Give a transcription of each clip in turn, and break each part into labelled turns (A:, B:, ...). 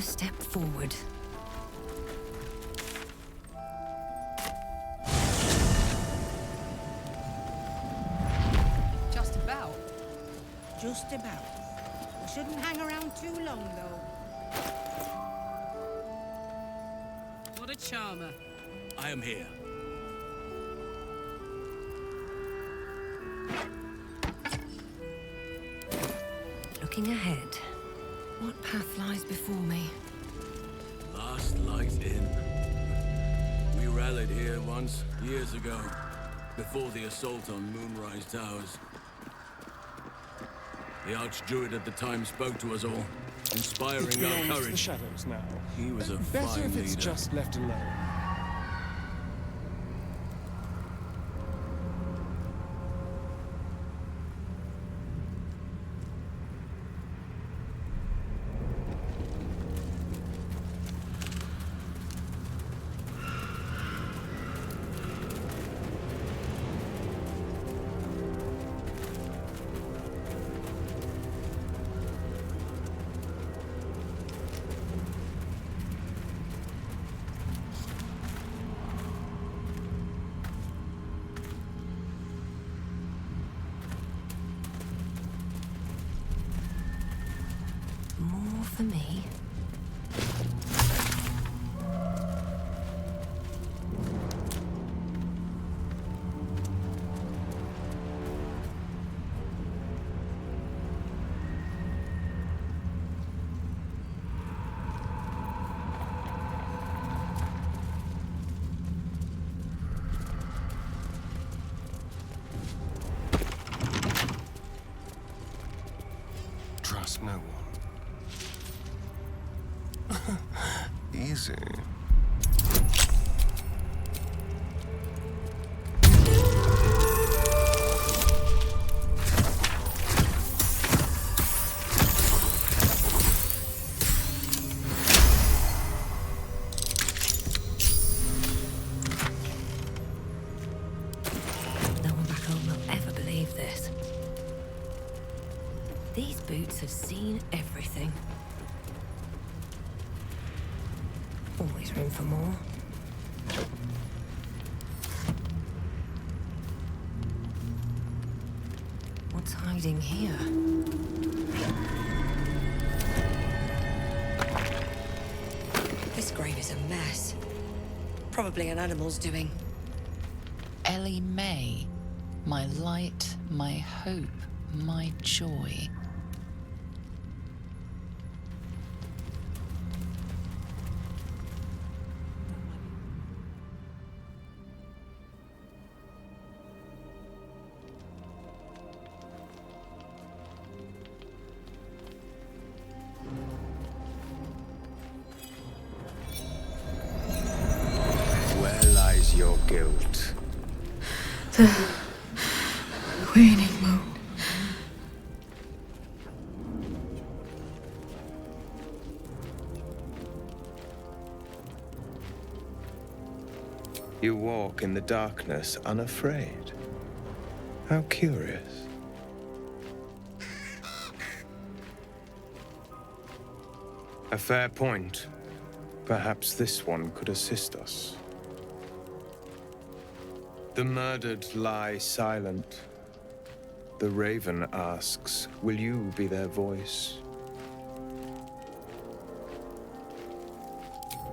A: step forward.
B: Just about.
C: Just about. We shouldn't hang around too long, though.
B: What a charmer.
D: I am here.
A: Looking ahead, what path lies before me?
D: Last light in. We rallied here once, years ago, before the assault on Moonrise Towers. The Archdruid at the time spoke to us all, inspiring
E: It's
D: our
E: beyond the
D: courage.
E: shadows now.
D: He was a
E: Better
D: fine
E: if it's
D: leader.
E: just left alone.
A: More for me.
E: Trust no one. Easy.
A: No one back home will ever believe this. These boots have seen everything. Always room for more. What's hiding here?
F: This grave is a mess. Probably an animal's doing.
B: Ellie May. My light, my hope, my joy.
G: Where lies your guilt?
H: The waning moon.
G: You walk in the darkness unafraid. How curious. A fair point. Perhaps this one could assist us. The murdered lie silent. The raven asks, will you be their voice?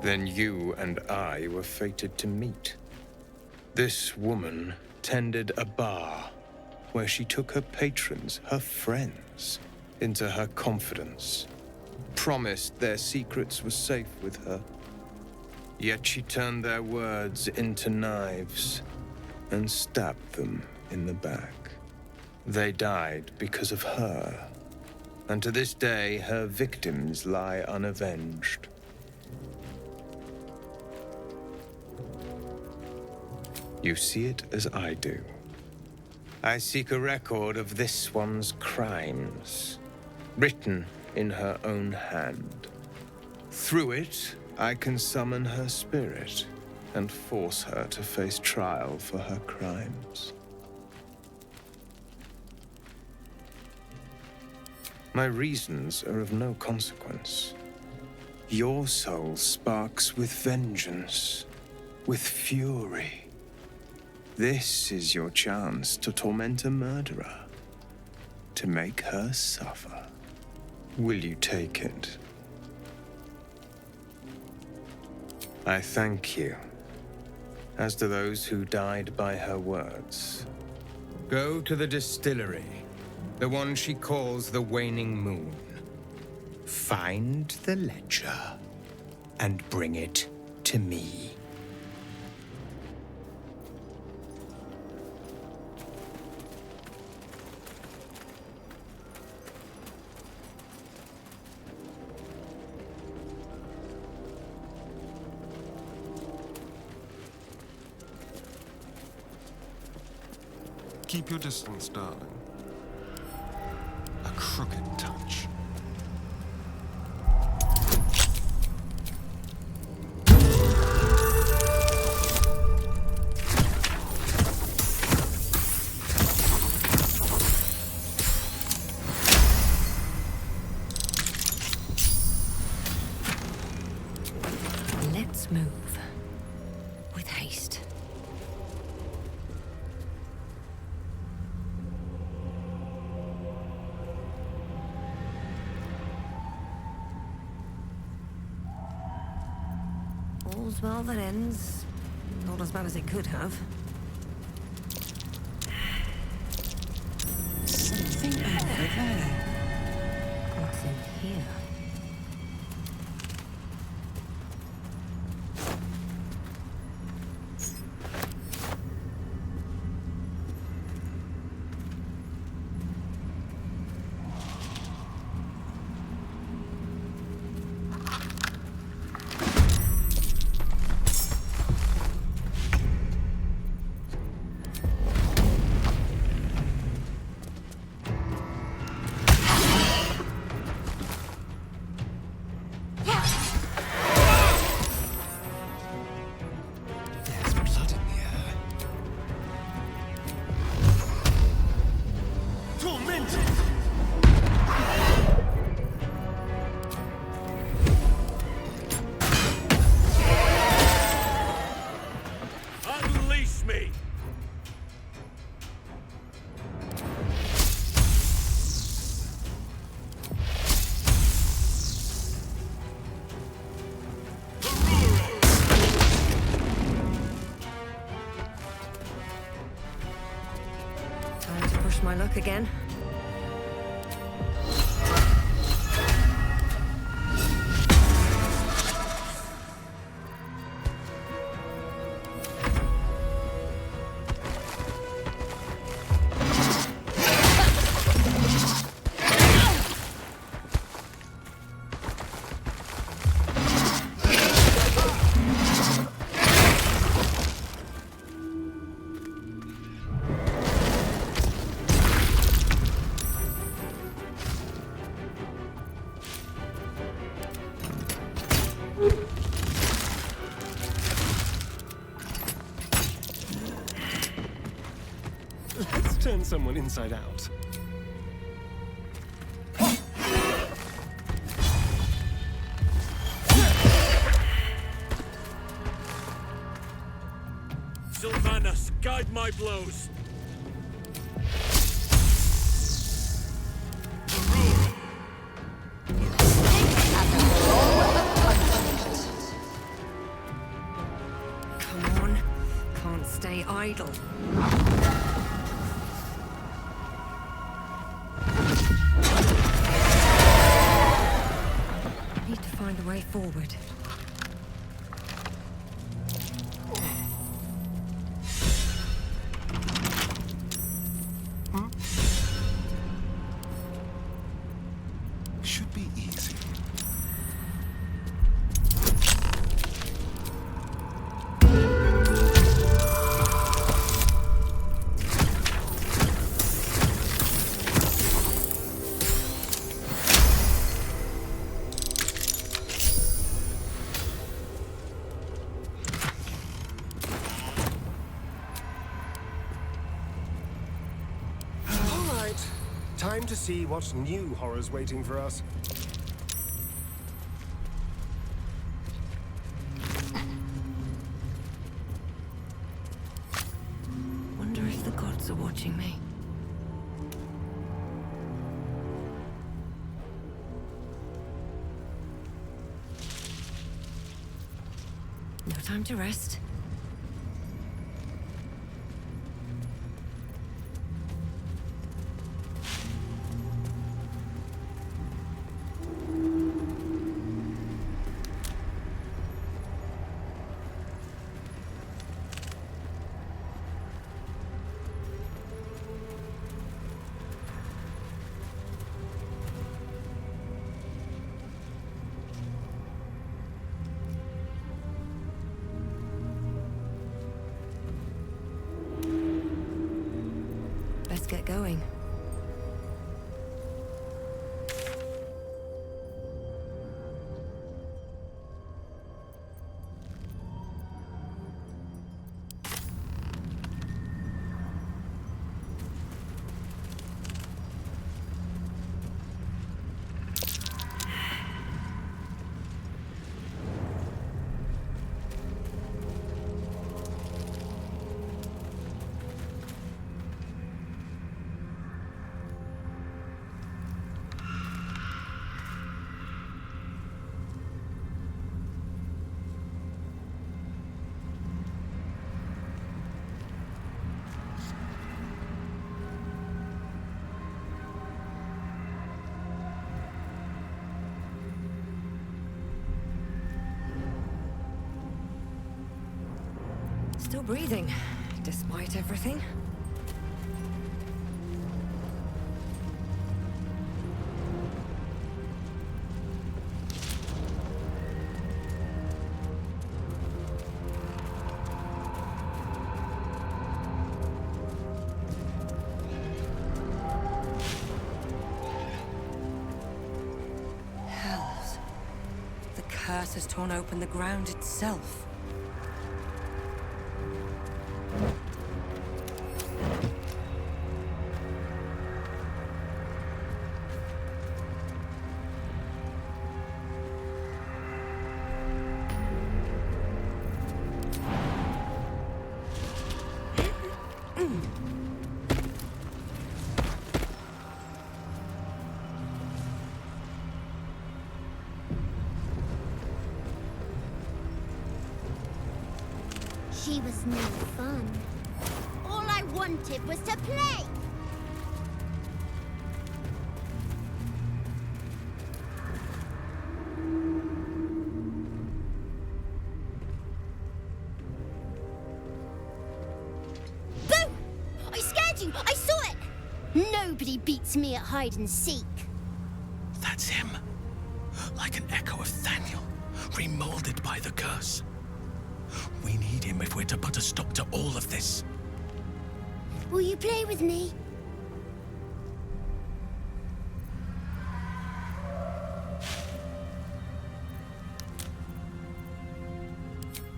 G: Then you and I were fated to meet. This woman tended a bar where she took her patrons, her friends, into her confidence, promised their secrets were safe with her. Yet she turned their words into knives and stabbed them in the back. They died because of her, and to this day her victims lie unavenged. You see it as I do. I seek a record of this one's crimes, written in her own hand. Through it, I can summon her spirit and force her to face trial for her crimes. My reasons are of no consequence. Your soul sparks with vengeance, with fury. This is your chance to torment a murderer, to make her suffer. Will you take it? I thank you, as do those who died by her words. Go to the distillery, the one she calls the Waning Moon. Find the ledger and bring it to me.
E: Keep your distance, darling. A crooked touch.
A: Let's move. With haste. All's well that ends. Not as bad as it could have.
C: Something over there.
A: What's in here?
E: There's blood in the air. Tormented!
D: Unleash me!
A: Time to push my luck again.
E: Let's turn someone inside out.
D: Sylvanas, guide my blows!
A: Come on. Can't stay idle. Need to find a way forward.
E: Should be easy. All right. Time to see what new horror's waiting for us.
A: gods are watching me. No time to rest. Let's get going. Still breathing, despite everything. Hells. The curse has torn open the ground itself.
I: She was no fun. All I wanted was to play. Boo! I scared you! I saw it! Nobody beats me at hide and seek.
D: That's him. Like an echo of Thaniel, remolded by the curse. We need him if we're to put a stop to all of this.
I: Will you play with me?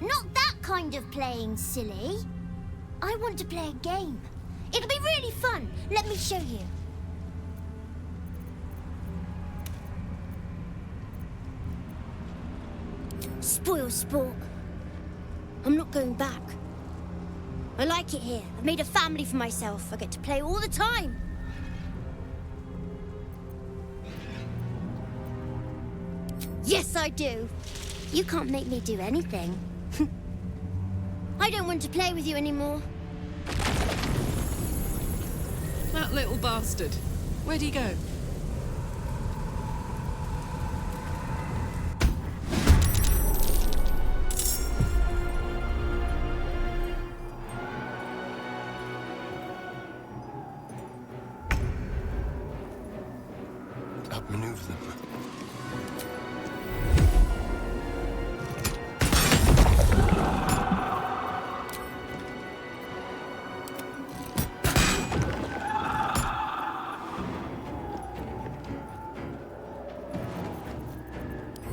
I: Not that kind of playing, silly. I want to play a game. It'll be really fun. Let me show you. Spoil sport. I'm not going back. I like it here. I've made a family for myself. I get to play all the time. Yes, I do. You can't make me do anything. I don't want to play with you anymore.
B: That little bastard. Where'd he go?
E: Outmaneuver them.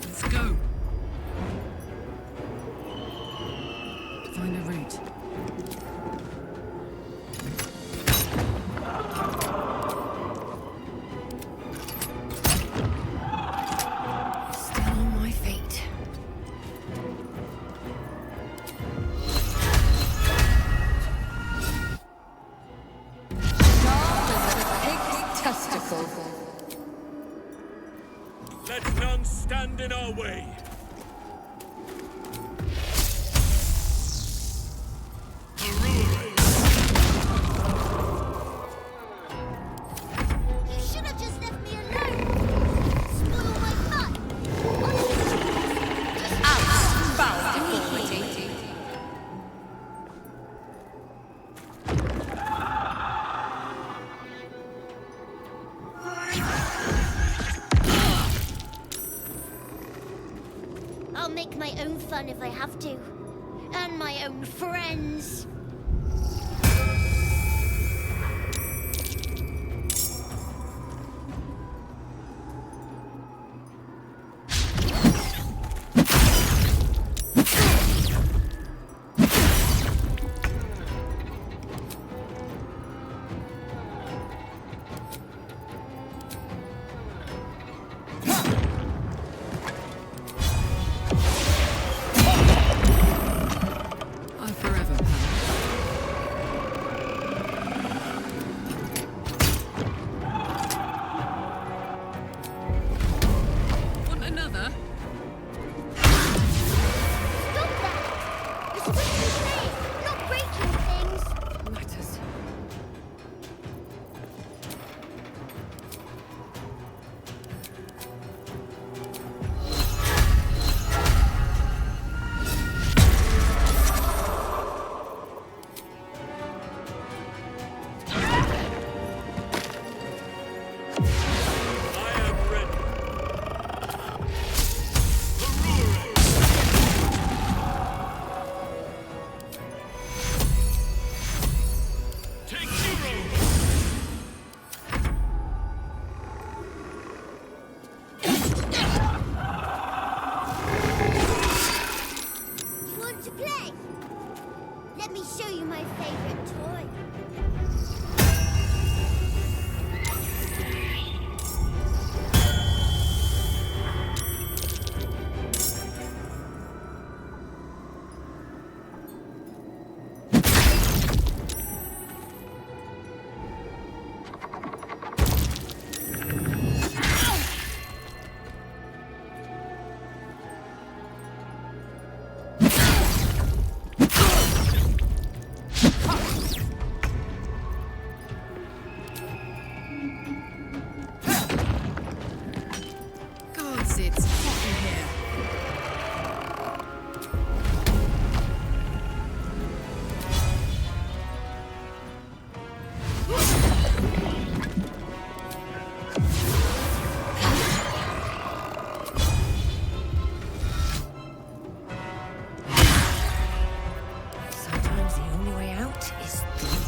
B: Let's go. Find a route.
J: castle.
E: Let none stand in our way.
I: You should have just left me alone. Spoil my fun.
F: Out! Foul deformity.
I: I'll make my own fun if I have to. And my own friends.
B: I forever panic. Want another?
I: Stop that! You're supposed to be playing, not breaking things.
B: Matters.
E: I am ready. Take zero.
I: You want to play? Let me show you my favorite toy.
B: Gods, it's hot in here.
A: Sometimes the only way out is through.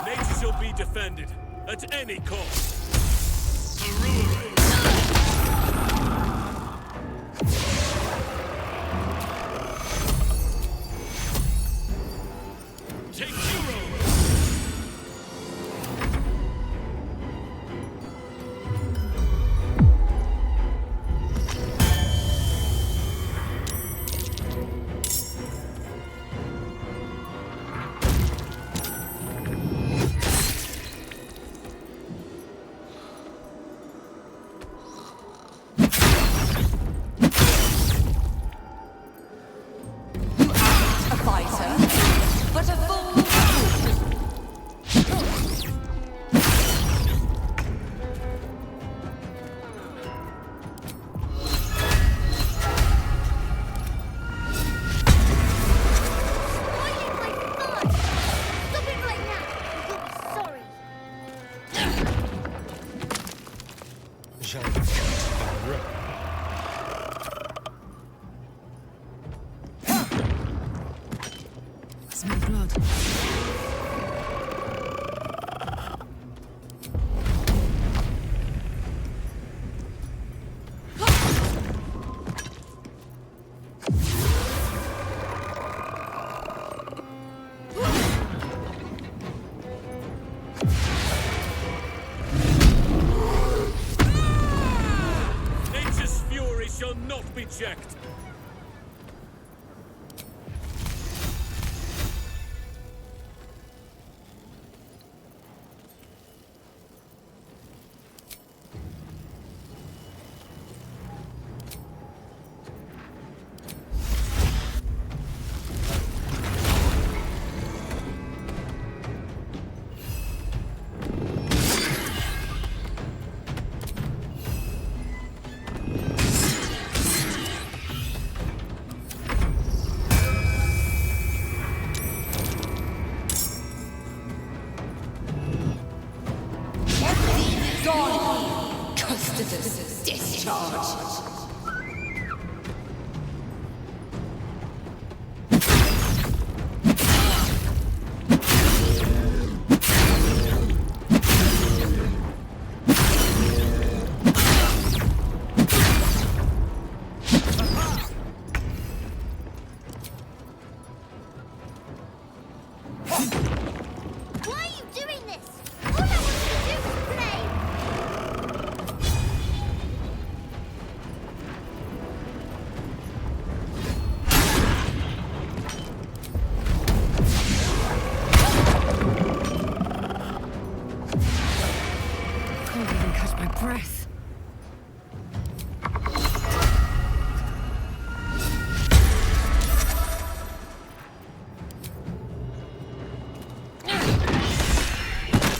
E: Nature shall be defended at any cost. Take zero.
F: A fighter, but a fool.
I: Spoiling my fun! Stop it right now, or you'll be sorry.
B: Smell blood.
E: reject.
F: Customers discharge.
I: Why are you doing this? All I want to do is play!
A: Can't even catch my breath.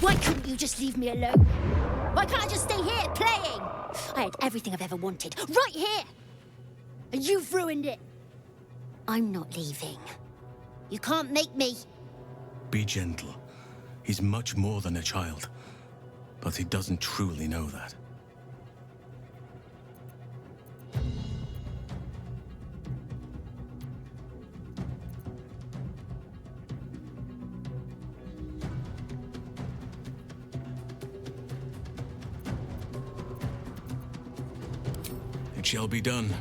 I: Why couldn't you just leave me alone? Why can't I just stay here, playing? I had everything I've ever wanted, right here! And you've ruined it. I'm not leaving. You can't make me.
D: Be gentle. He's much more than a child. But he doesn't truly know that. It shall be done.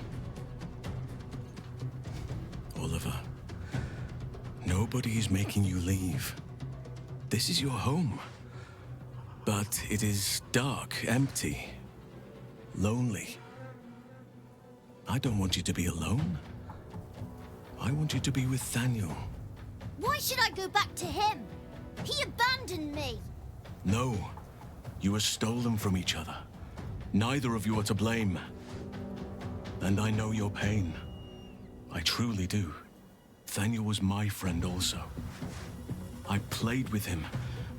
D: Oliver, nobody is making you leave. This is your home. But it is dark, empty, lonely. I don't want you to be alone. I want you to be with Thaniel.
I: Why should I go back to him? He abandoned me.
D: No, you were stolen from each other. Neither of you are to blame. And I know your pain. I truly do. Thaniel was my friend also. I played with him,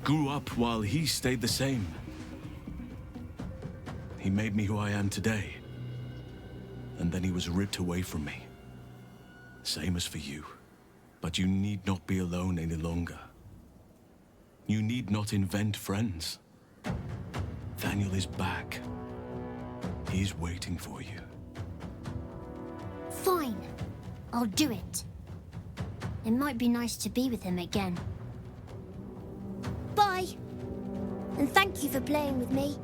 D: grew up while he stayed the same. He made me who I am today. And then he was ripped away from me. Same as for you. But you need not be alone any longer. You need not invent friends. Thaniel is back. He's waiting for you.
I: Fine. I'll do it. It might be nice to be with him again. Bye. And thank you for playing with me.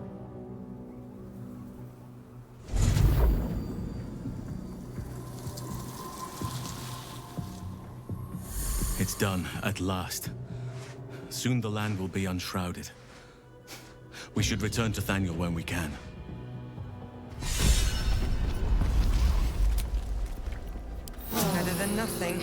D: It's done, at last. Soon the land will be unshrouded. We should return to Thaniel when we can.
A: Better than nothing.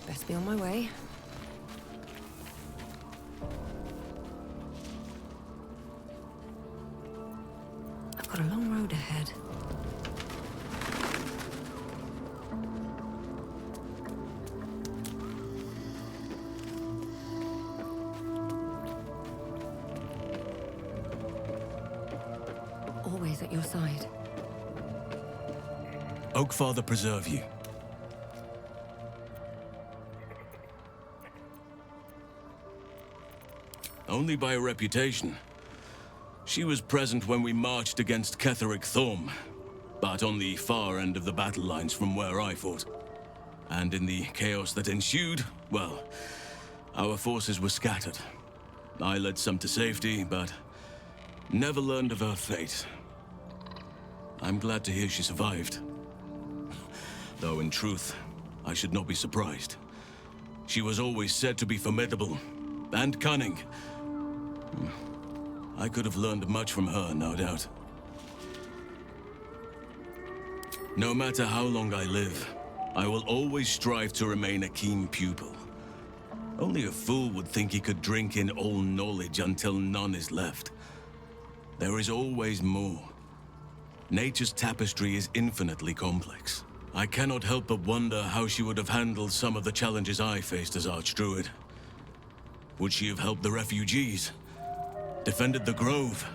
A: Best be on my way. I've got a long road ahead. Always at your side.
D: Oakfather preserve you. only by reputation. She was present when we marched against Ketheric Thorm, but on the far end of the battle lines from where I fought. And in the chaos that ensued, well, our forces were scattered. I led some to safety, but never learned of her fate. I'm glad to hear she survived. Though in truth, I should not be surprised. She was always said to be formidable and cunning. I could have learned much from her, no doubt. No matter how long I live, I will always strive to remain a keen pupil. Only a fool would think he could drink in all knowledge until none is left. There is always more. Nature's tapestry is infinitely complex. I cannot help but wonder how she would have handled some of the challenges I faced as Archdruid. Would she have helped the refugees? Defended the Grove?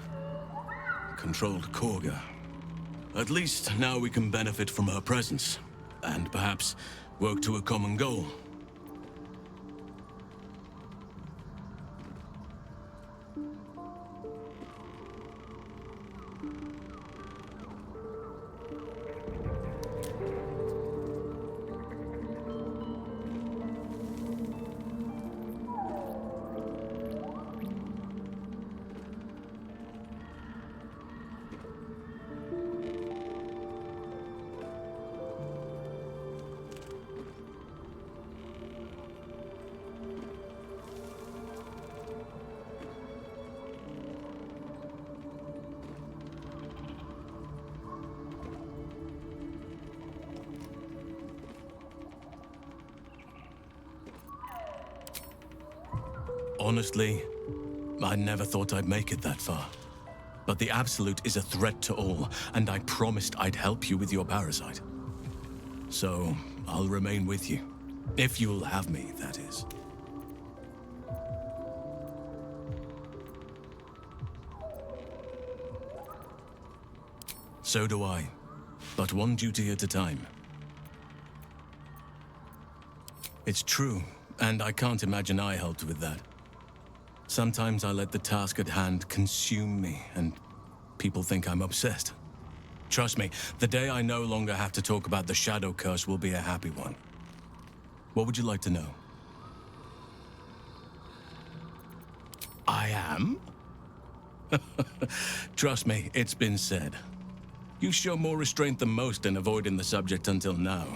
D: Controlled Korga? At least now we can benefit from her presence, and perhaps work to a common goal. Honestly, I never thought I'd make it that far. But the Absolute is a threat to all, and I promised I'd help you with your parasite. So, I'll remain with you. If you'll have me, that is. So do I. But one duty at a time. It's true, and I can't imagine I helped with that. Sometimes I let the task at hand consume me, and people think I'm obsessed. Trust me, the day I no longer have to talk about the Shadow Curse will be a happy one. What would you like to know? I am? Trust me, it's been said. You show more restraint than most in avoiding the subject until now.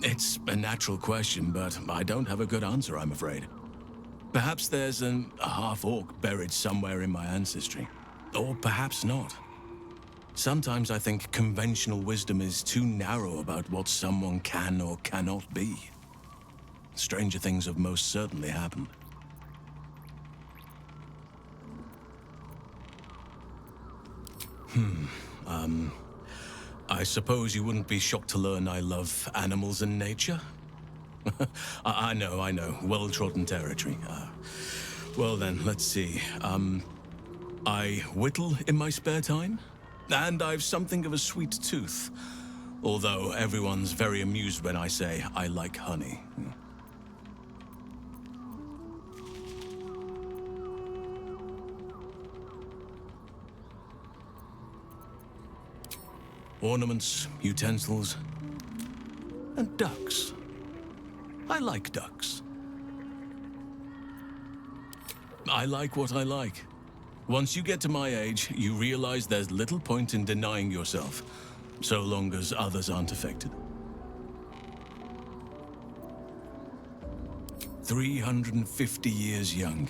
D: It's a natural question, but I don't have a good answer, I'm afraid. Perhaps there's a half-orc buried somewhere in my ancestry. Or perhaps not. Sometimes I think conventional wisdom is too narrow about what someone can or cannot be. Stranger things have most certainly happened. I suppose you wouldn't be shocked to learn I love animals and nature? I know. Well-trodden territory. Well then, let's see. I whittle in my spare time, and I've something of a sweet tooth. Although everyone's very amused when I say I like honey. Ornaments, utensils, and ducks. I like ducks. I like what I like. Once you get to my age, you realize there's little point in denying yourself, so long as others aren't affected. 350 years young.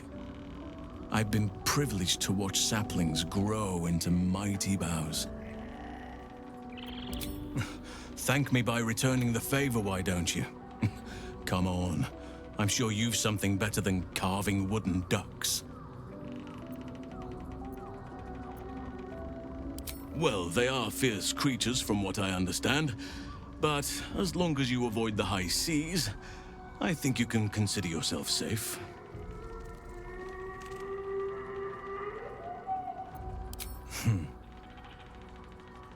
D: I've been privileged to watch saplings grow into mighty boughs. Thank me by returning the favor, why don't you? Come on. I'm sure you've something better than carving wooden ducks. Well, they are fierce creatures from what I understand. But as long as you avoid the high seas, I think you can consider yourself safe.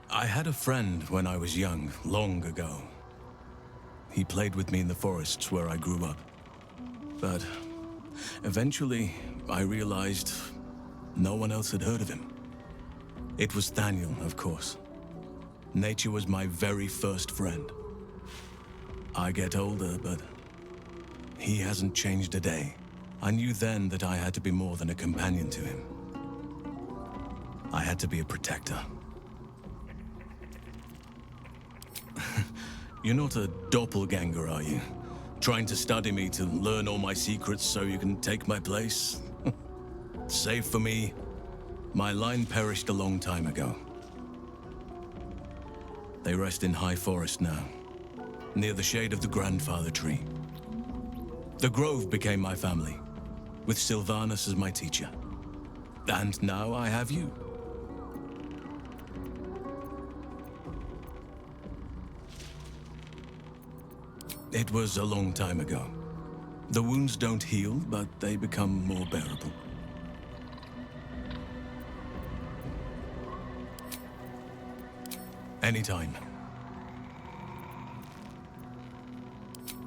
D: I had a friend when I was young, long ago. He played with me in the forests where I grew up. But eventually, I realized no one else had heard of him. It was Daniel, of course. Nature was my very first friend. I get older, but he hasn't changed a day. I knew then that I had to be more than a companion to him. I had to be a protector. You're not a doppelganger, are you? Trying to study me to learn all my secrets so you can take my place? Save for me, my line perished a long time ago. They rest in high forest now, near the shade of the grandfather tree. The grove became my family, with Sylvanus as my teacher. And now I have you. It was a long time ago. The wounds don't heal, but they become more bearable. Anytime.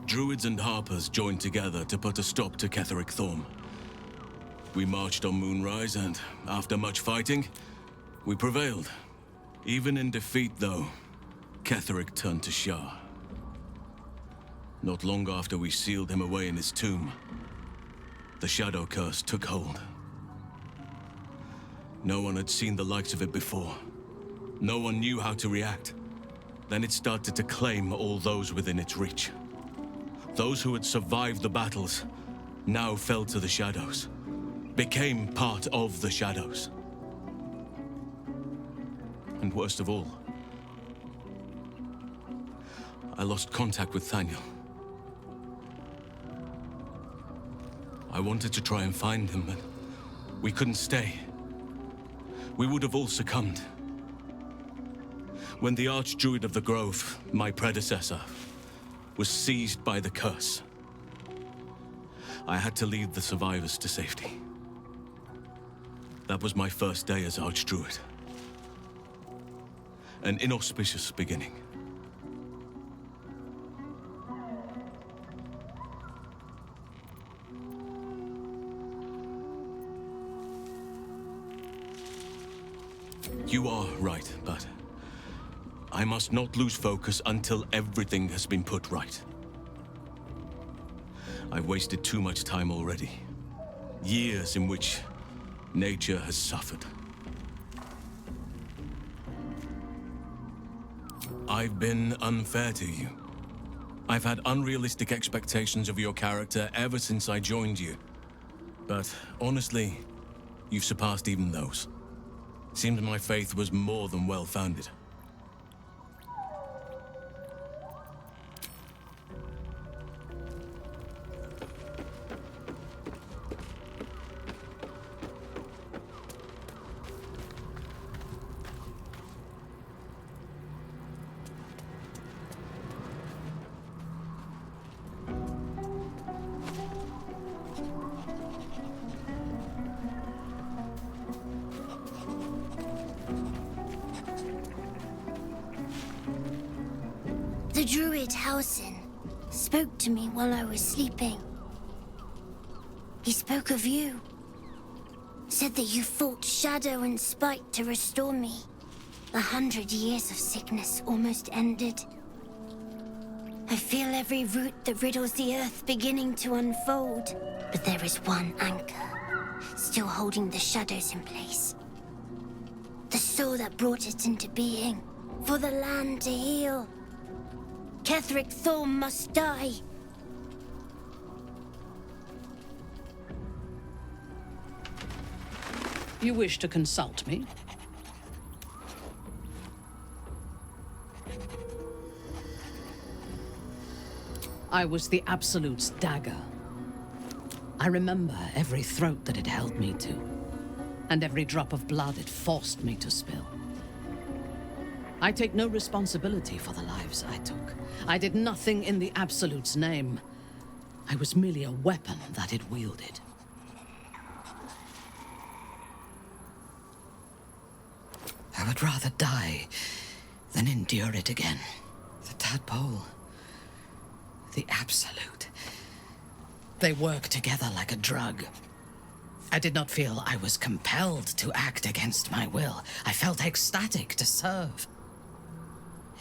D: Druids and Harpers joined together to put a stop to Ketheric Thorm. We marched on Moonrise, and after much fighting, we prevailed. Even in defeat, though, Ketheric turned to Shah. Not long after we sealed him away in his tomb, the Shadow Curse took hold. No one had seen the likes of it before. No one knew how to react. Then it started to claim all those within its reach. Those who had survived the battles now fell to the shadows, became part of the shadows. And worst of all, I lost contact with Thaniel. I wanted to try and find him, but we couldn't stay. We would have all succumbed. When the Archdruid of the Grove, my predecessor, was seized by the curse, I had to lead the survivors to safety. That was my first day as Archdruid. An inauspicious beginning. You are right, but I must not lose focus until everything has been put right. I've wasted too much time already. Years in which nature has suffered. I've been unfair to you. I've had unrealistic expectations of your character ever since I joined you. But honestly, you've surpassed even those. Seems my faith was more than well-founded.
I: The druid Halsin spoke to me while I was sleeping. He spoke of you. Said that you fought shadow and spite to restore me. 100 years of sickness almost ended. I feel every root that riddles the earth beginning to unfold. But there is one anchor, still holding the shadows in place. The soul that brought it into being, for the land to heal. Ketheric Thorm must die.
B: You wish to consult me? I was the Absolute's dagger. I remember every throat that it held me to, and every drop of blood it forced me to spill. I take no responsibility for the lives I took. I did nothing in the Absolute's name. I was merely a weapon that it wielded. I would rather die than endure it again. The tadpole, the Absolute. They work together like a drug. I did not feel I was compelled to act against my will. I felt ecstatic to serve.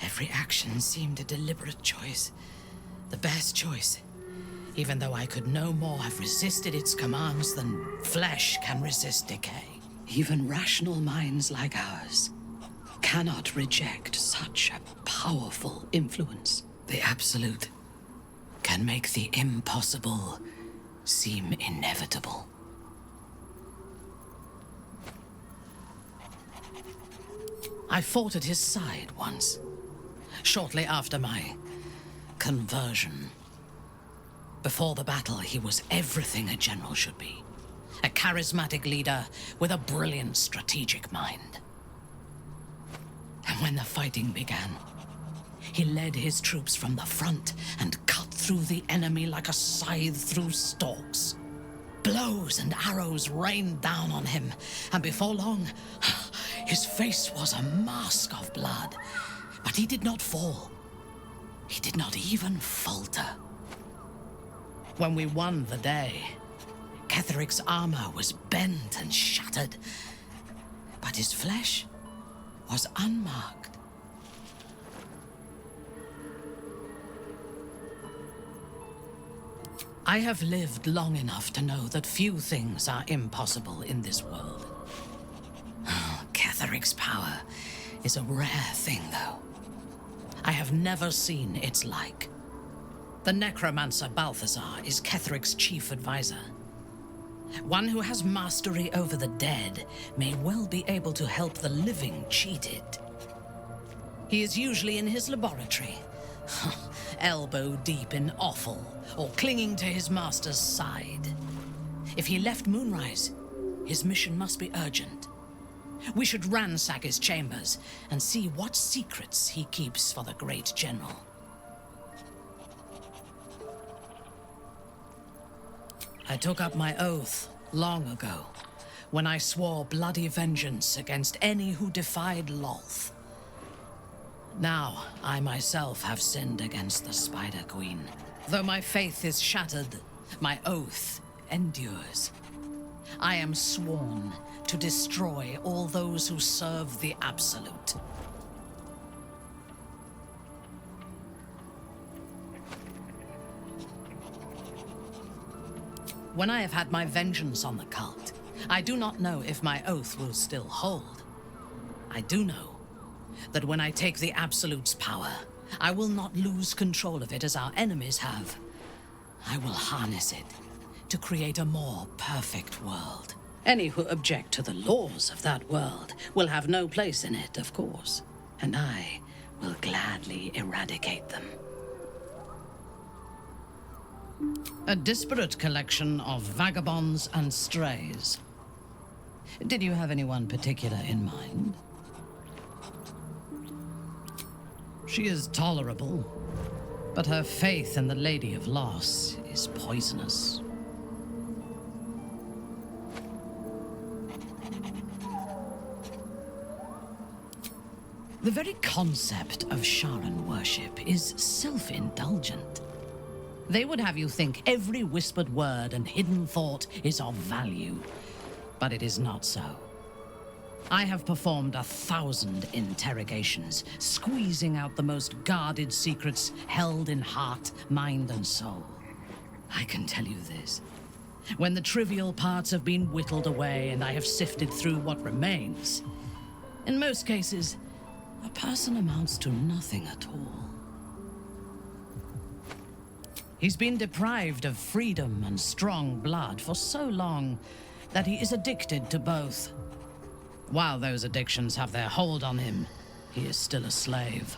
B: Every action seemed a deliberate choice. The best choice. Even though I could no more have resisted its commands than flesh can resist decay. Even rational minds like ours cannot reject such a powerful influence. The Absolute can make the impossible seem inevitable. I fought at his side once, shortly after my conversion. Before the battle, he was everything a general should be. A charismatic leader with a brilliant strategic mind. And when the fighting began, he led his troops from the front and cut through the enemy like a scythe through stalks. Blows and arrows rained down on him, and before long, his face was a mask of blood. But he did not fall. He did not even falter. When we won the day, Ketheric's armor was bent and shattered, but his flesh was unmarked. I have lived long enough to know that few things are impossible in this world. Ketheric's power is a rare thing, though. I have never seen its like. The necromancer Balthazar is Ketheric's chief advisor. One who has mastery over the dead may well be able to help the living cheated. He is usually in his laboratory, elbow deep in offal, or clinging to his master's side. If he left Moonrise, his mission must be urgent. We should ransack his chambers and see what secrets he keeps for the great general. I took up my oath long ago, when I swore bloody vengeance against any who defied Lolth. Now, I myself have sinned against the Spider Queen. Though my faith is shattered, my oath endures. I am sworn to destroy all those who serve the Absolute. When I have had my vengeance on the cult, I do not know if my oath will still hold. I do know that when I take the Absolute's power, I will not lose control of it as our enemies have. I will harness it to create a more perfect world. Any who object to the laws of that world will have no place in it, of course, and I will gladly eradicate them. A disparate collection of vagabonds and strays. Did you have anyone particular in mind? She is tolerable, but her faith in the Lady of Loss is poisonous. The very concept of Sharan worship is self-indulgent. They would have you think every whispered word and hidden thought is of value, but it is not so. I have performed 1,000 interrogations, squeezing out the most guarded secrets held in heart, mind, and soul. I can tell you this. When the trivial parts have been whittled away and I have sifted through what remains, in most cases, a person amounts to nothing at all. He's been deprived of freedom and strong blood for so long that he is addicted to both. While those addictions have their hold on him, he is still a slave.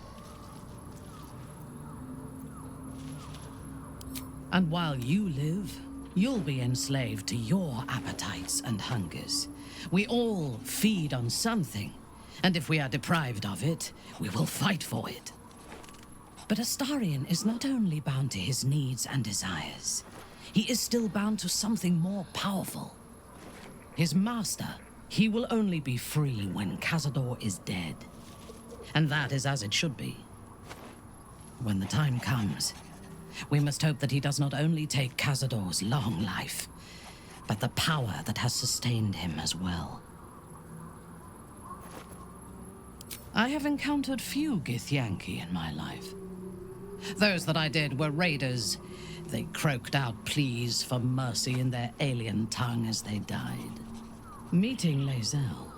B: And while you live, you'll be enslaved to your appetites and hungers. We all feed on something, and if we are deprived of it, we will fight for it. But Astarion is not only bound to his needs and desires. He is still bound to something more powerful. His master. He will only be free when Cazador is dead. And that is as it should be. When the time comes, We must hope that he does not only take Cazador's long life, but the power that has sustained him as well. I have encountered few Githyanki in my life. Those that I did were raiders. They croaked out pleas for mercy in their alien tongue as they died. Meeting Lae'zel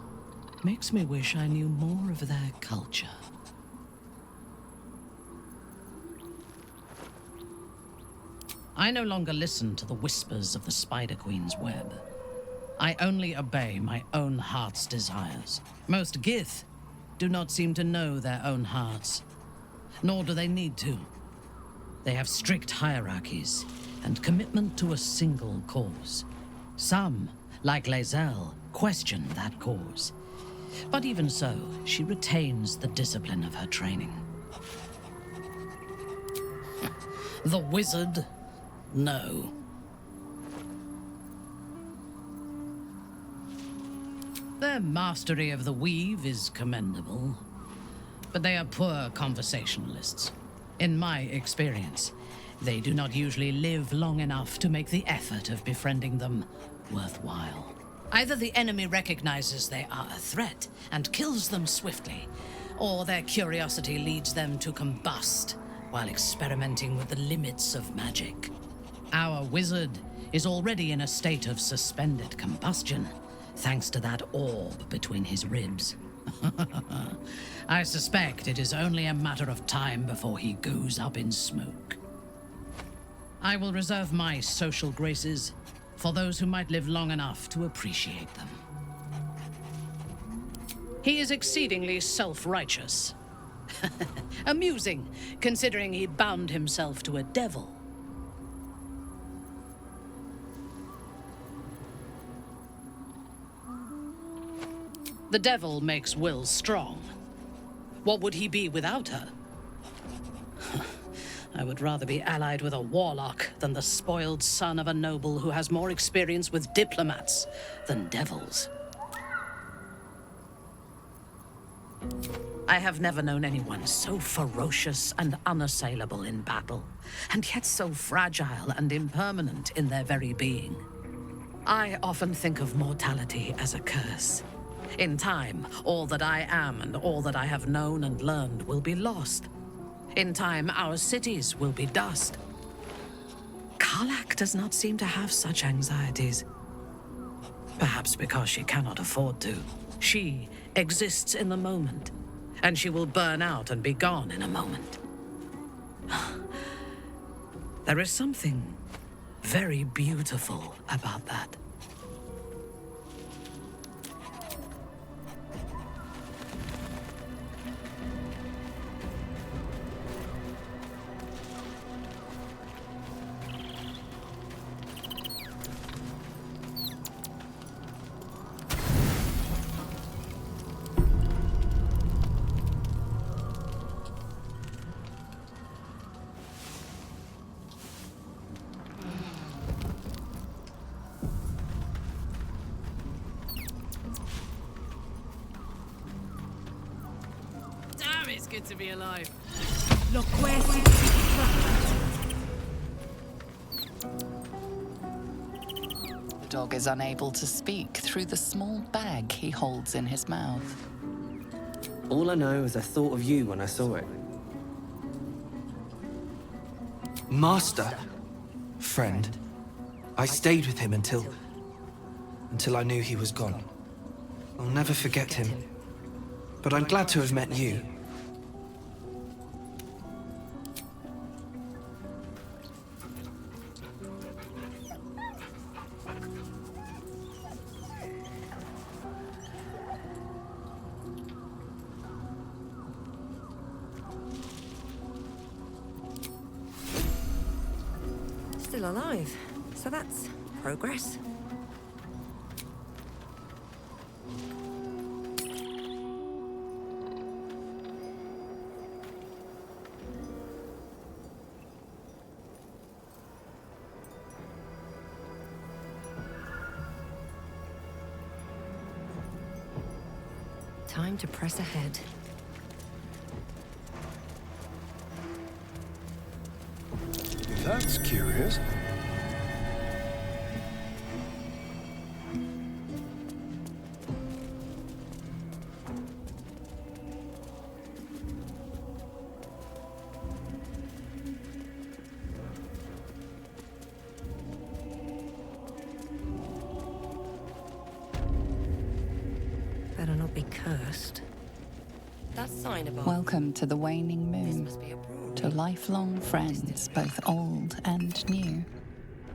B: makes me wish I knew more of their culture. I no longer listen to the whispers of the Spider Queen's web. I only obey my own heart's desires. Most Gith do not seem to know their own hearts, nor do they need to. They have strict hierarchies and commitment to a single cause. Some, like Lae'zel, question that cause. But even so, she retains the discipline of her training. The wizard? No. Their mastery of the weave is commendable, but they are poor conversationalists. In my experience, they do not usually live long enough to make the effort of befriending them worthwhile. Either the enemy recognizes they are a threat and kills them swiftly, or their curiosity leads them to combust while experimenting with the limits of magic. Our wizard is already in a state of suspended combustion, thanks to that orb between his ribs. I suspect it is only a matter of time before he goes up in smoke. I will reserve my social graces for those who might live long enough to appreciate them. He is exceedingly self-righteous. Amusing, considering he bound himself to a devil. The devil makes will strong. What would he be without her? I would rather be allied with a warlock than the spoiled son of a noble who has more experience with diplomats than devils. I have never known anyone so ferocious and unassailable in battle, and yet so fragile and impermanent in their very being. I often think of mortality as a curse. In time, all that I am and all that I have known and learned will be lost. In time, our cities will be dust. Karlach does not seem to have such anxieties. Perhaps because she cannot afford to. She exists in the moment, and she will burn out and be gone in a moment. There is something very beautiful about that.
J: It's good to be alive.
C: Look where
K: The dog is unable to speak through the small bag he holds in his mouth.
L: All I know is I thought of you when I saw it.
M: Master. Friend. I stayed with him until I knew he was gone. I'll never forget him. But I'm glad to have met you.
A: Still alive, so that's progress. Time to press ahead.
N: That's curious.
A: Better not be cursed.
F: That sign above.
K: Welcome to the waning moon. To lifelong friends, both old and new.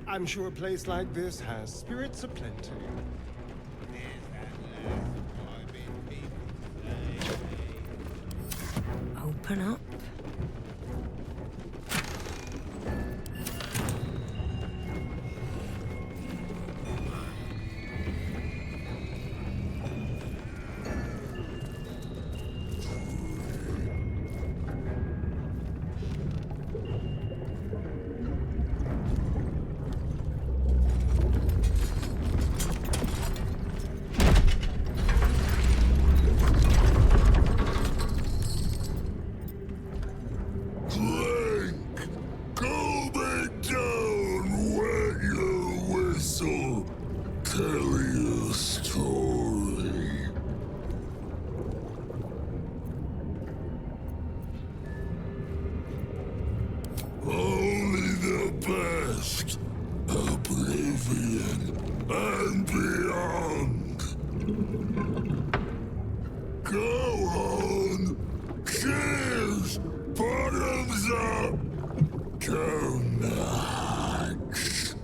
N: I'm sure a place like this has spirits aplenty.
A: Open up.
O: Only the best. Oblivion and beyond. Go on. Cheers. Bottoms up. Go nuts.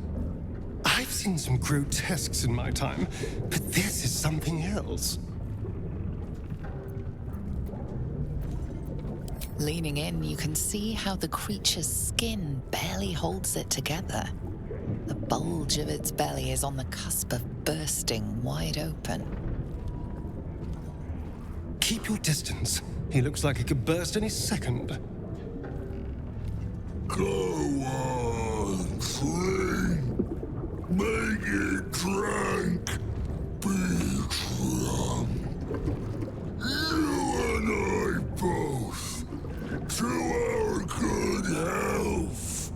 N: I've seen some grotesques in my time, but this is something else.
K: Leaning in, you can see how the creature's skin barely holds it together. The bulge of its belly is on the cusp of bursting wide open.
N: Keep your distance. He looks like he could burst any second.
O: Go on, drink. Make it drink. Be drunk. You and I both. To our good health.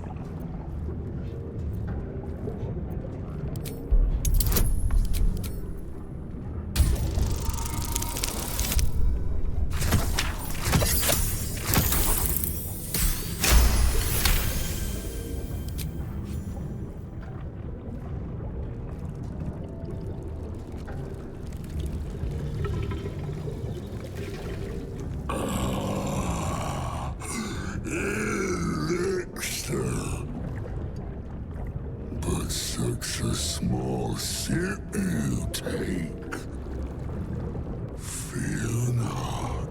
O: But such a small sip you take. Fear not.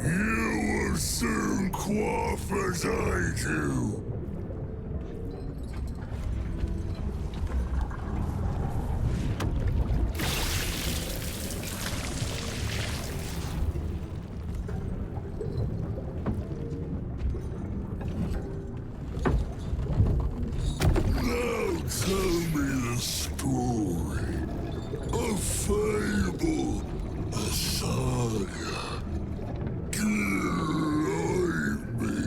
O: You will soon quaff as I do. Tell me the story. A fable. A saga. Delight me.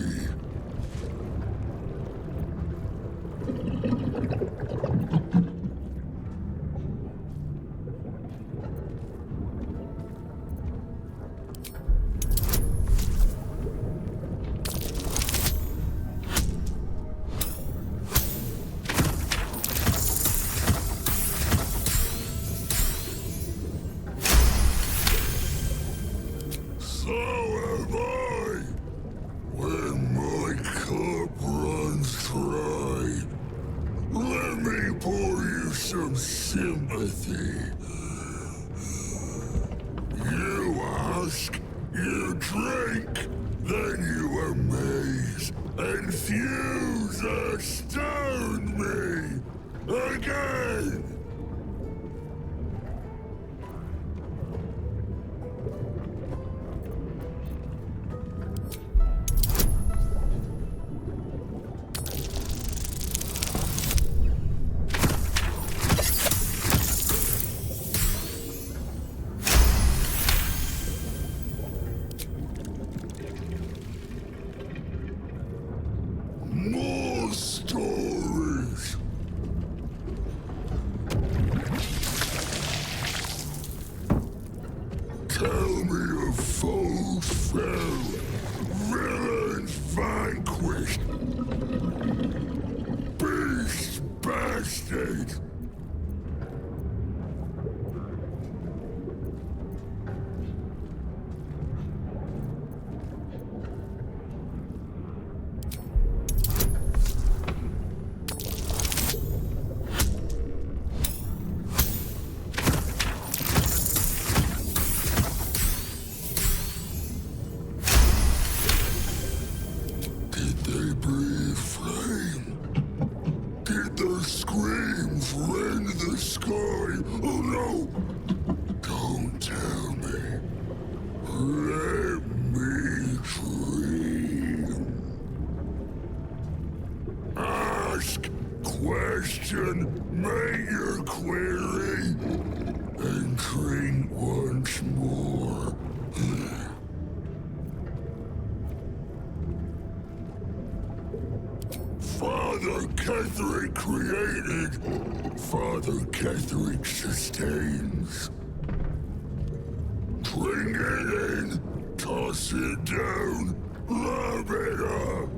O: So am I. When my cup runs dry, let me pour you some sympathy. You ask, you drink, then you amaze, infuse, astound me again. More estate. Did they breathe flame? Did their screams rend the sky? Oh no! Don't tell me. Let me dream. Ask, question, make your query, and drink once more. Father Ketherick created, Father Ketherick sustains. Bring it in, toss it down, love it up.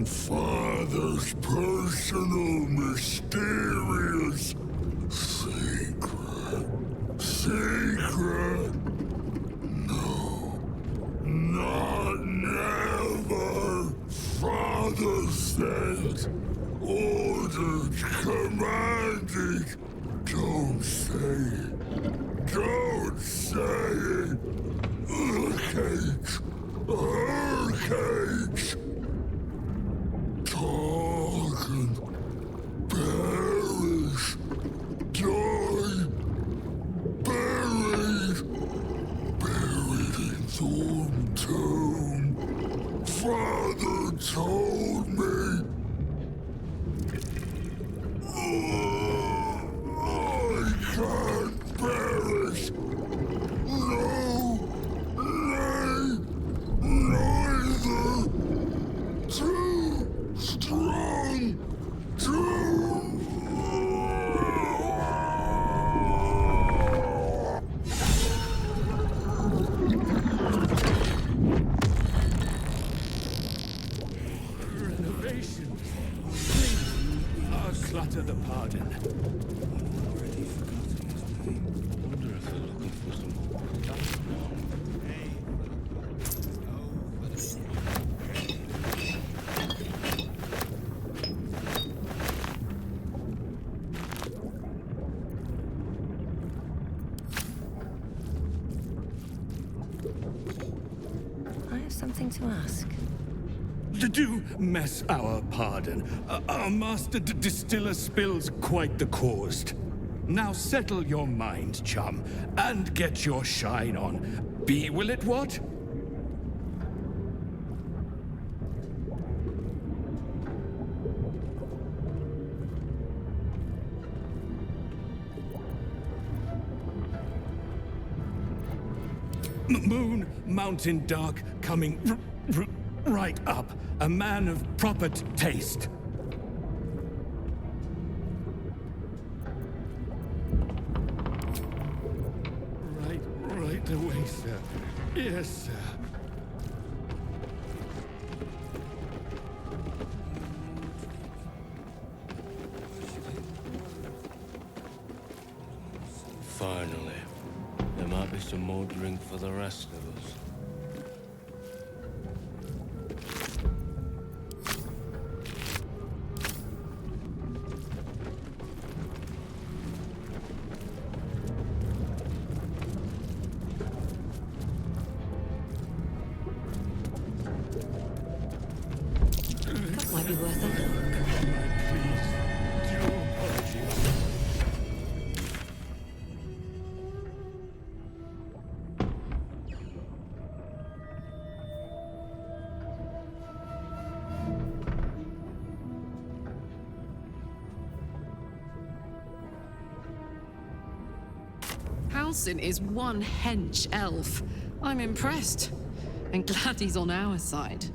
O: Father's personal, mysterious secret. Secret? No. Not never. Father said, ordered, commanded. Don't say it. Don't say it. Hurricanes. Hurricanes. Talking, perish, die, buried, buried in Thornton. Father told me. I can't perish. No, nay, neither. Too strong.
E: Renovations. Please, I'll clutter the pardon. Wonder if they're looking for some
A: I have something to ask.
E: Do mess our pardon. Our master distiller spills quite the caused. Now settle your mind, chum, and get your shine on. Be will it what? Moon, mountain dark, coming right up. A man of proper taste. Right away, sir. Yes, sir.
P: Finally. There might be some more drink for the rest of us.
F: That might be worth a look.
J: Halsin is one hench elf. I'm impressed. And glad he's on our side.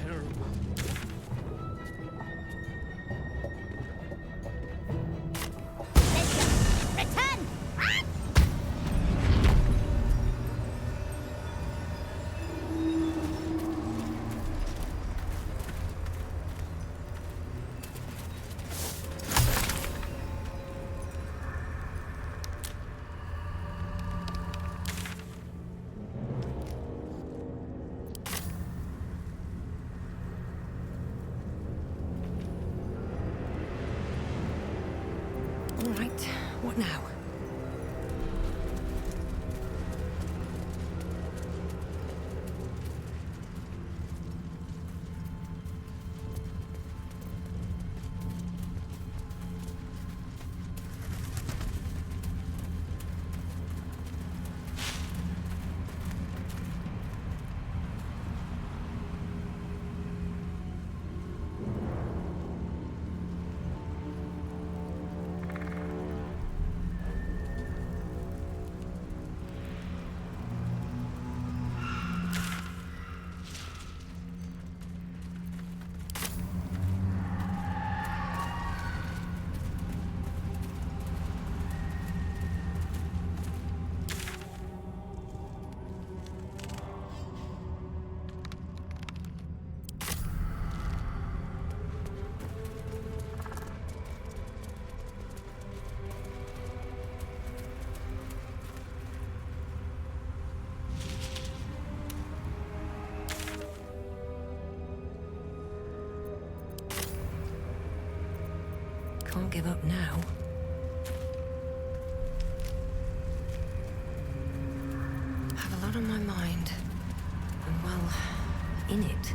I: Return!
A: All right, what now? Can't give up now. I have a lot on my mind. And well, in it.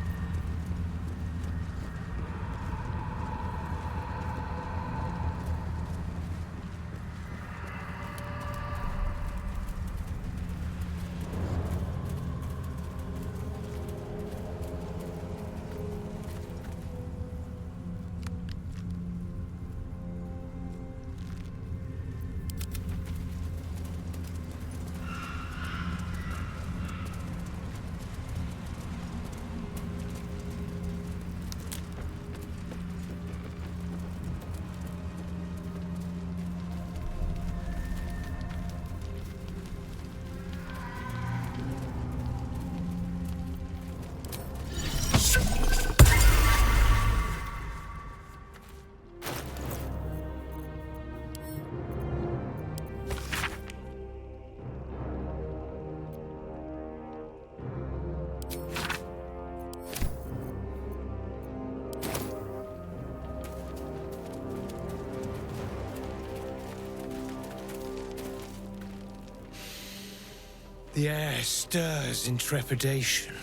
G: The air stirs in trepidation.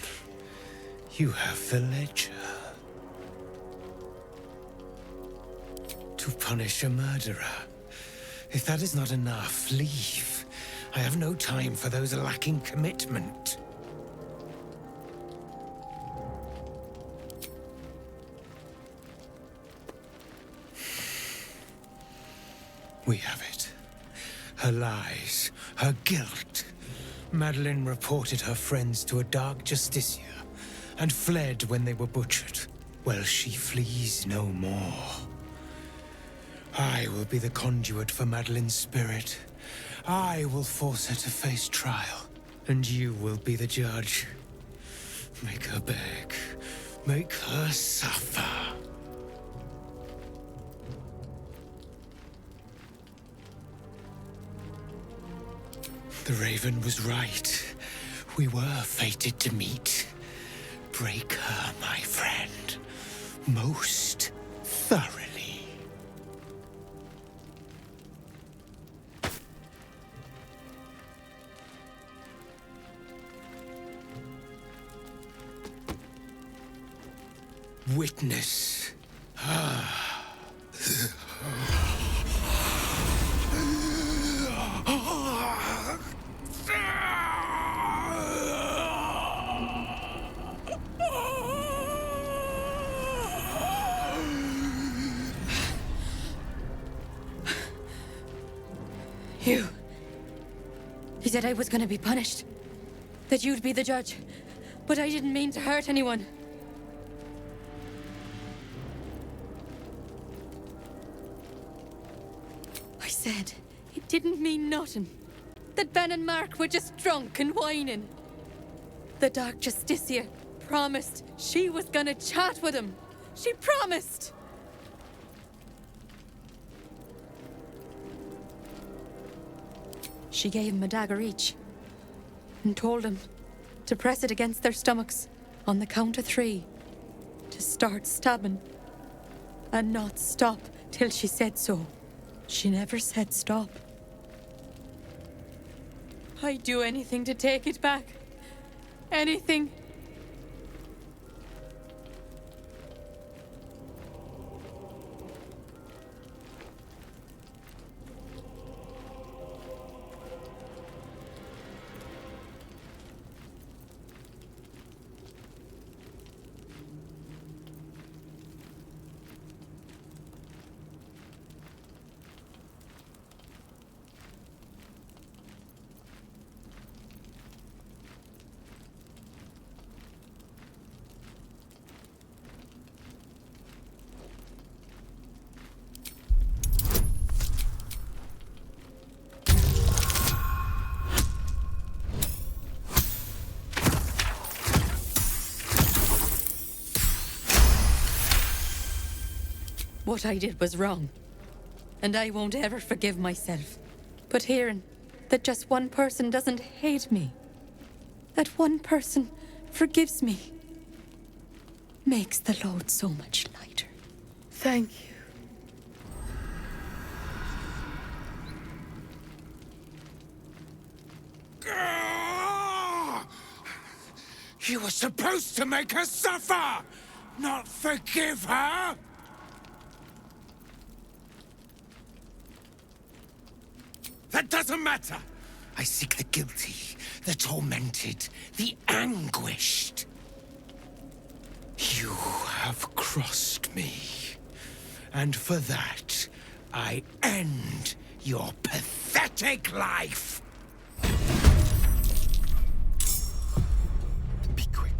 G: You have the ledger. To punish a murderer. If that is not enough, leave. I have no time for those lacking commitment. We have it. Her lies, her guilt. Madeline reported her friends to a dark justiciar and fled when they were butchered. Well, she flees no more. I will be the conduit for Madeline's spirit. I will force her to face trial, and you will be the judge. Make her beg. Make her suffer. The Raven was right. We were fated to meet. Break her, my friend. Most thoroughly. Witness.
Q: He said I was gonna be punished. That you'd be the judge. But I didn't mean to hurt anyone. I said it didn't mean nothing. That Ben and Mark were just drunk and whining. The Dark Justicia promised she was gonna chat with him. She promised! She gave him a dagger each and told him to press it against their stomachs on the count of 3 to start stabbing and not stop till she said so. She never said stop. I'd do anything to take it back. Anything. What I did was wrong, and I won't ever forgive myself. But hearing that just one person doesn't hate me, that one person forgives me, makes the load so much lighter.
H: Thank you.
O: You were supposed to make her suffer, not forgive her! That doesn't matter! I seek the guilty, the tormented, the anguished. You have crossed me. And for that, I end your pathetic life! Be quick.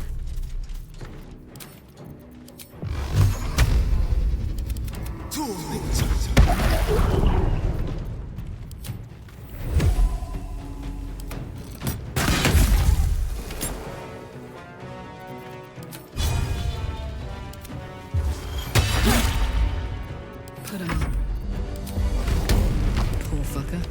J: Put him up. Poor fucker.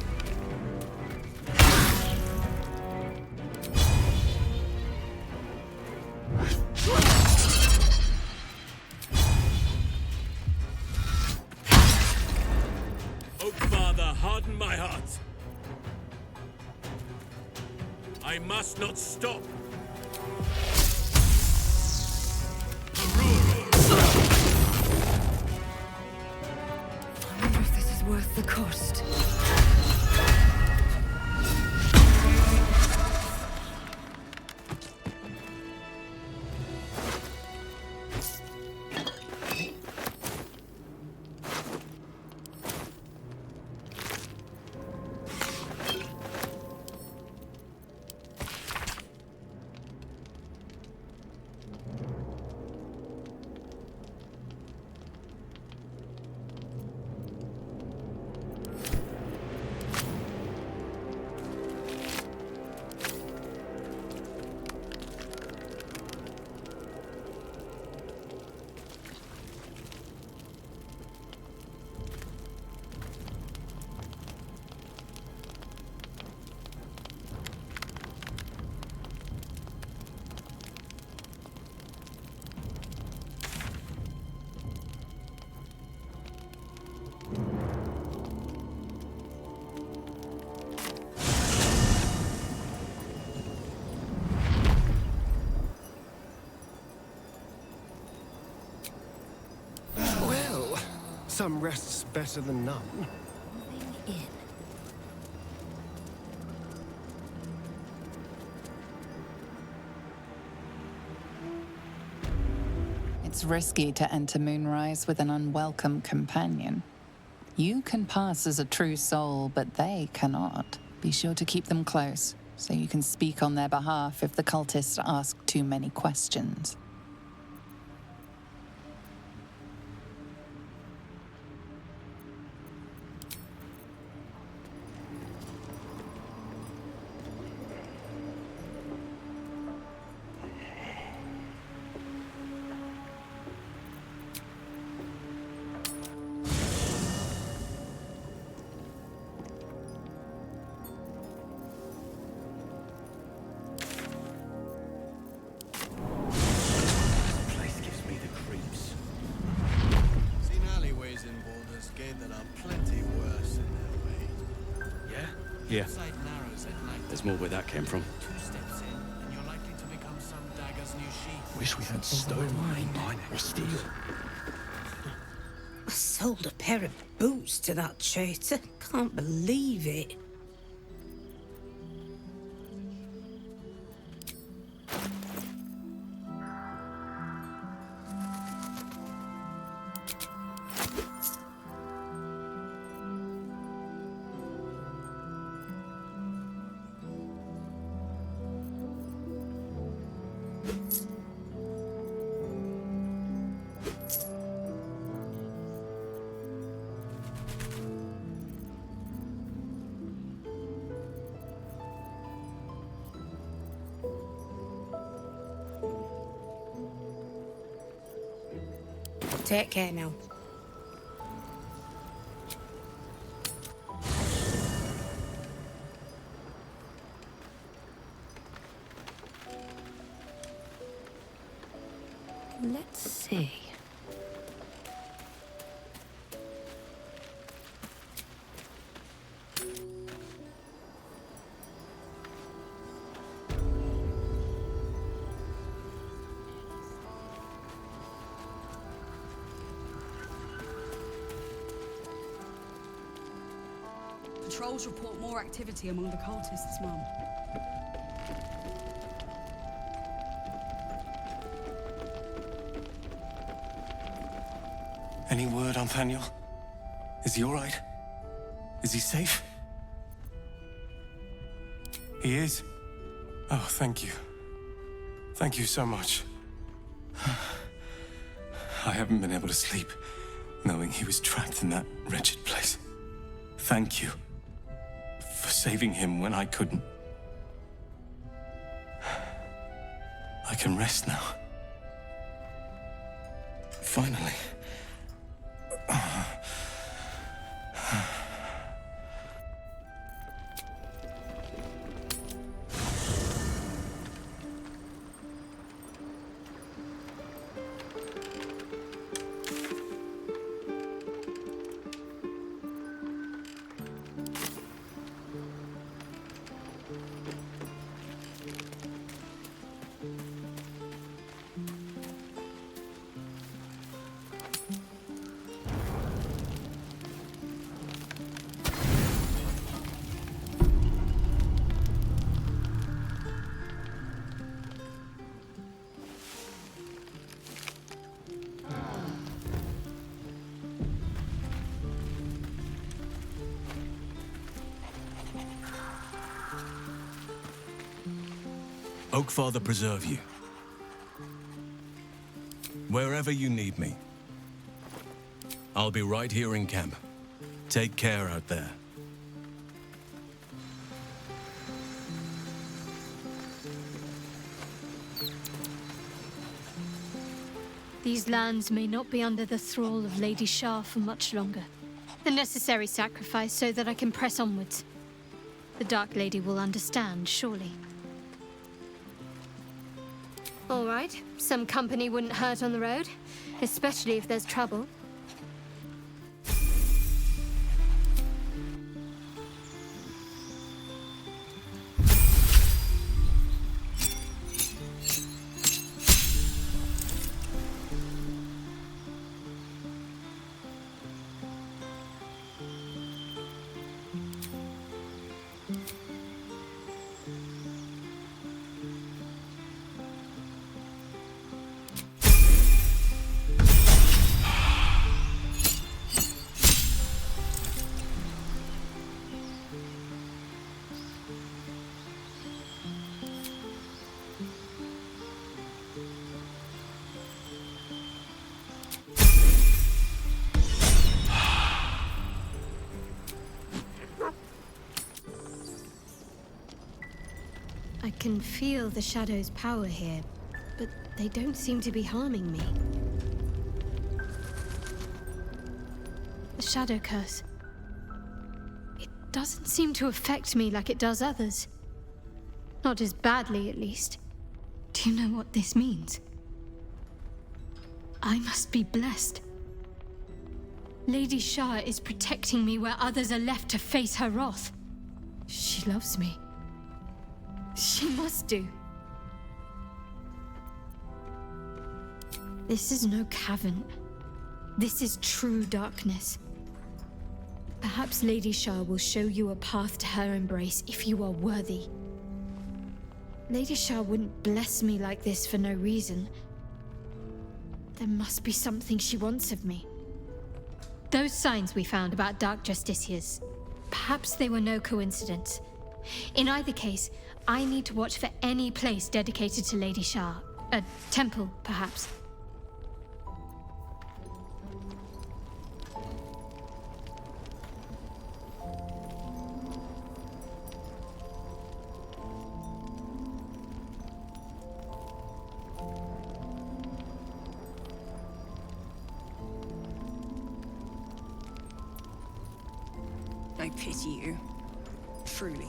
P: Oh, Father, harden my heart. I must not stop.
A: I wonder if this is worth the cost.
N: Some rest's better than none.
A: Moving in.
K: It's risky to enter Moonrise with an unwelcome companion. You can pass as a true soul, but they cannot. Be sure to keep them close, so you can speak on their behalf if the cultists ask too many questions.
P: Yeah. There's more where that came from.
M: Wish we had stone mine or steel.
C: I sold a pair of boots to that traitor. Can't believe it. Take care now.
A: Let's see.
R: Patrols report more activity among the cultists, Mum.
N: Any word on Nathaniel? Is he all right? Is he safe? He is? Oh, thank you. Thank you so much. I haven't been able to sleep, knowing he was trapped in that wretched place. Thank you for saving him when I couldn't. I can rest now. Finally.
D: Oakfather preserve you. Wherever you need me, I'll be right here in camp. Take care out there.
S: These lands may not be under the thrall of Lady Shah for much longer. The necessary sacrifice so that I can press onwards. The Dark Lady will understand, surely. All right, some company wouldn't hurt on the road, especially if there's trouble. I can feel the shadow's power here, but they don't seem to be harming me. The shadow curse. It doesn't seem to affect me like it does others. Not as badly, at least. Do you know what this means? I must be blessed. Lady Shah is protecting me where others are left to face her wrath. She loves me. She must do. This is no cavern. This is true darkness. Perhaps Lady Shah will show you a path to her embrace if you are worthy. Lady Shah wouldn't bless me like this for no reason. There must be something she wants of me. Those signs we found about Dark Justiciars, perhaps they were no coincidence. In either case, I need to watch for any place dedicated to Lady Shah. A temple, perhaps.
R: I pity you. Truly.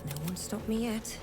A: No one stopped me yet.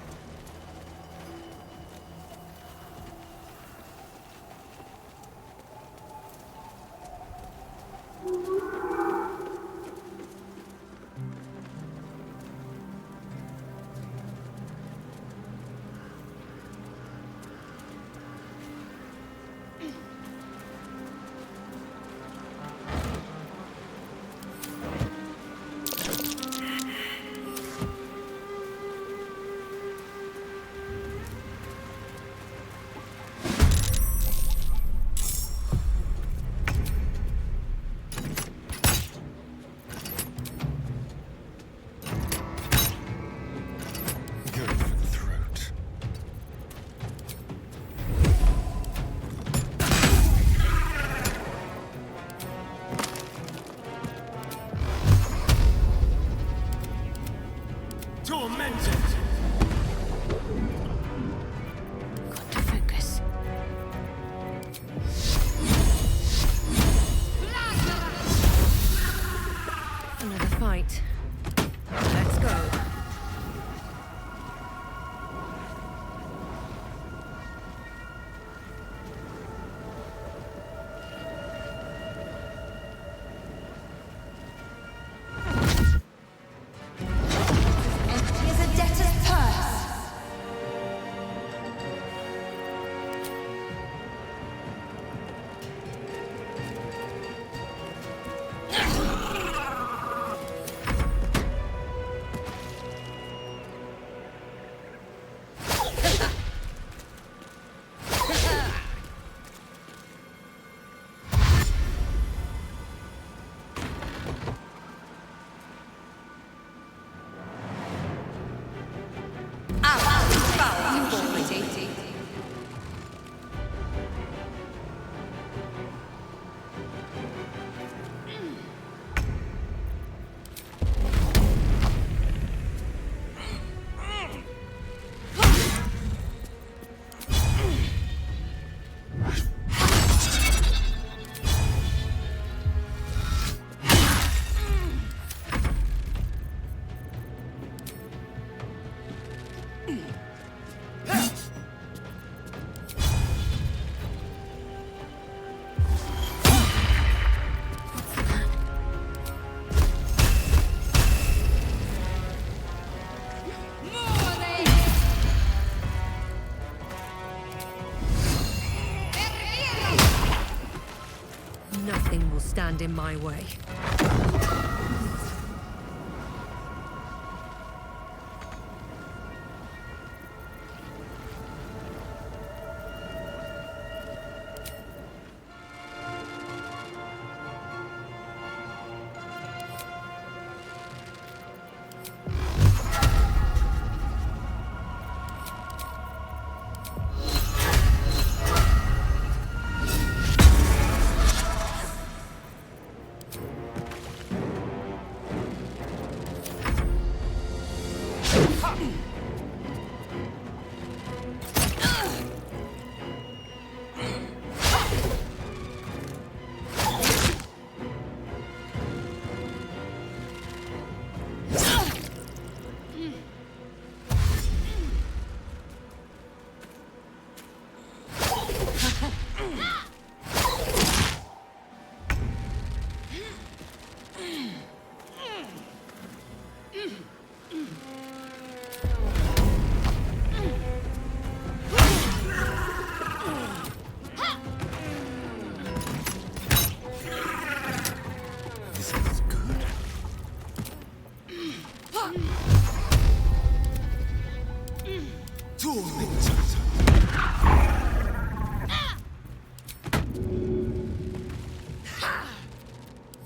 F: stand in my way.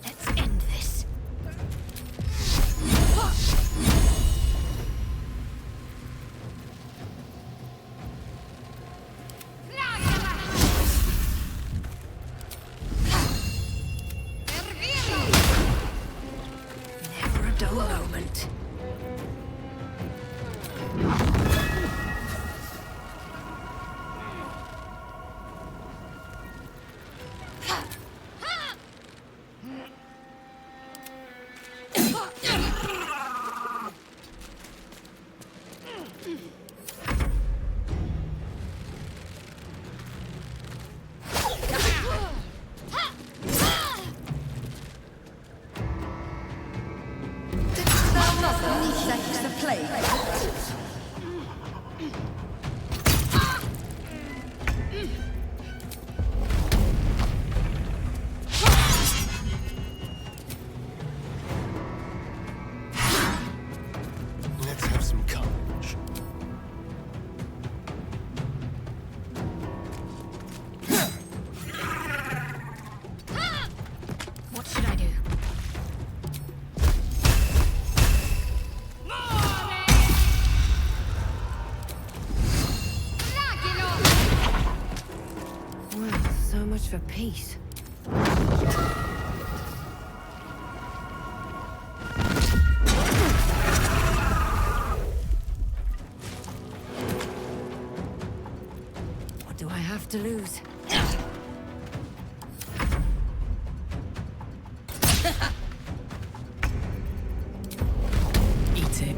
I: Let's end this. Never a dull moment.
O: Let's have some courage.
I: What should I do?
F: Well, so much for peace. What do I have to lose?
B: Eat it.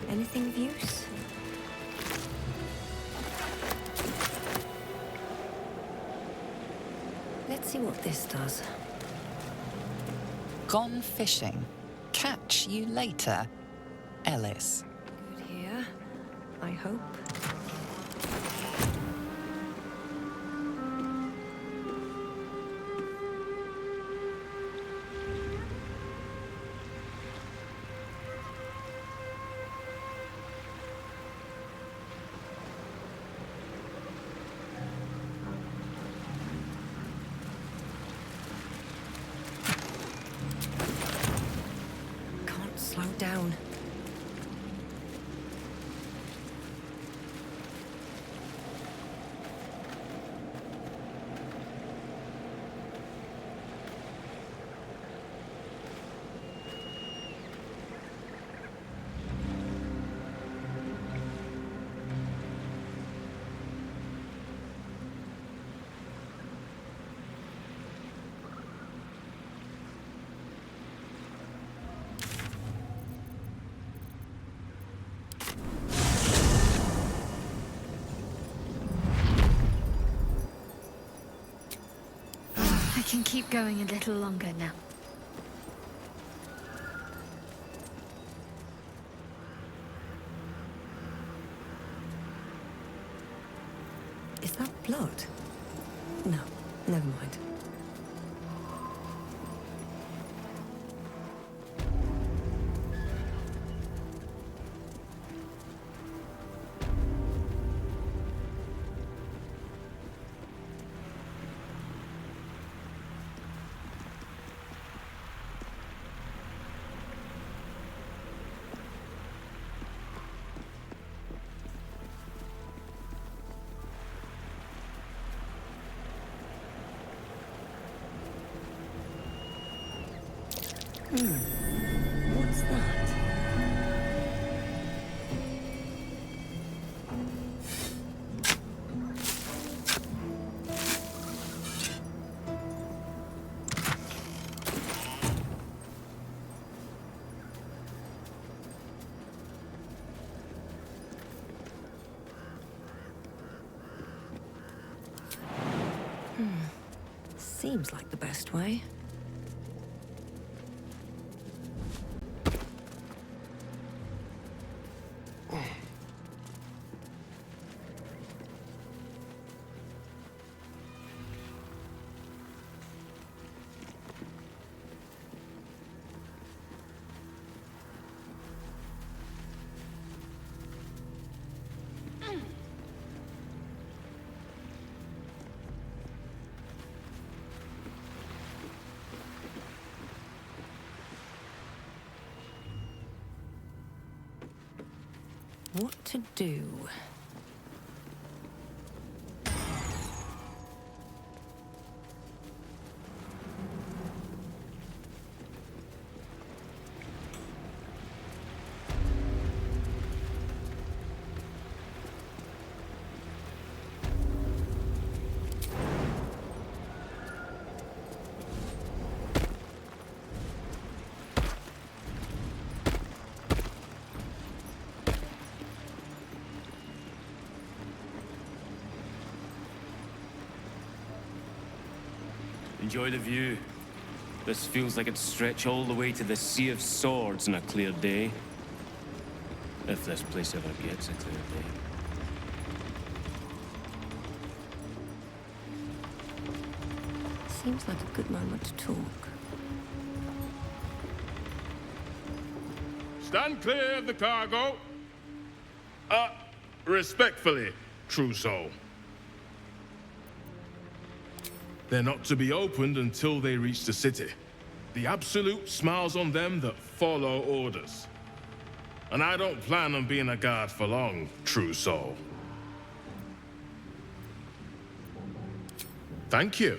F: Anything of use? Let's see what this does.
K: Gone fishing. Catch you later, Ellis.
F: Good here, I hope. Can't slow down.
S: I can keep going a little longer now.
F: Is that blood?
A: No, never mind. What's that? Seems like the best way. What to do?
P: Enjoy the view. This feels like it'd stretch all the way to the Sea of Swords on a clear day. If this place ever gets a clear day.
A: Seems like a good moment to talk.
O: Stand clear of the cargo. Respectfully, true soul. They're not to be opened until they reach the city. The Absolute smiles on them that follow orders. And I don't plan on being a guard for long, true soul. Thank you.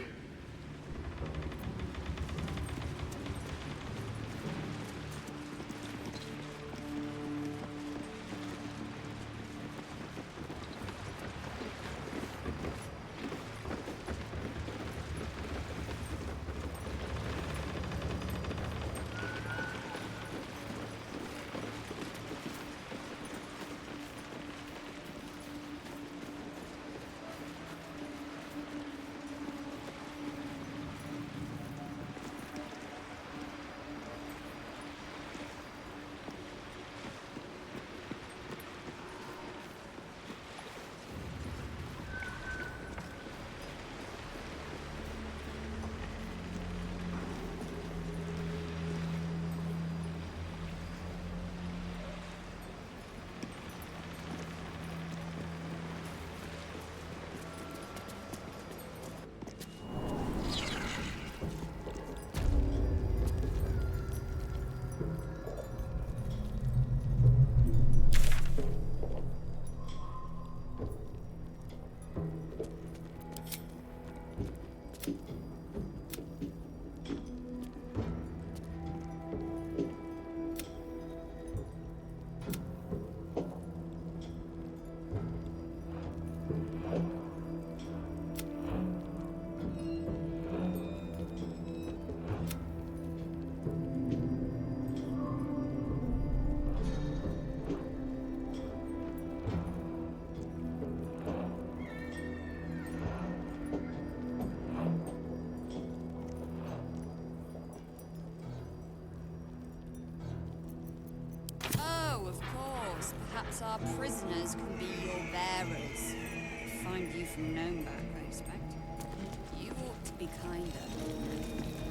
R: Perhaps our prisoners can be your bearers. Find you from Gnomeback, I expect. You ought to be kinder.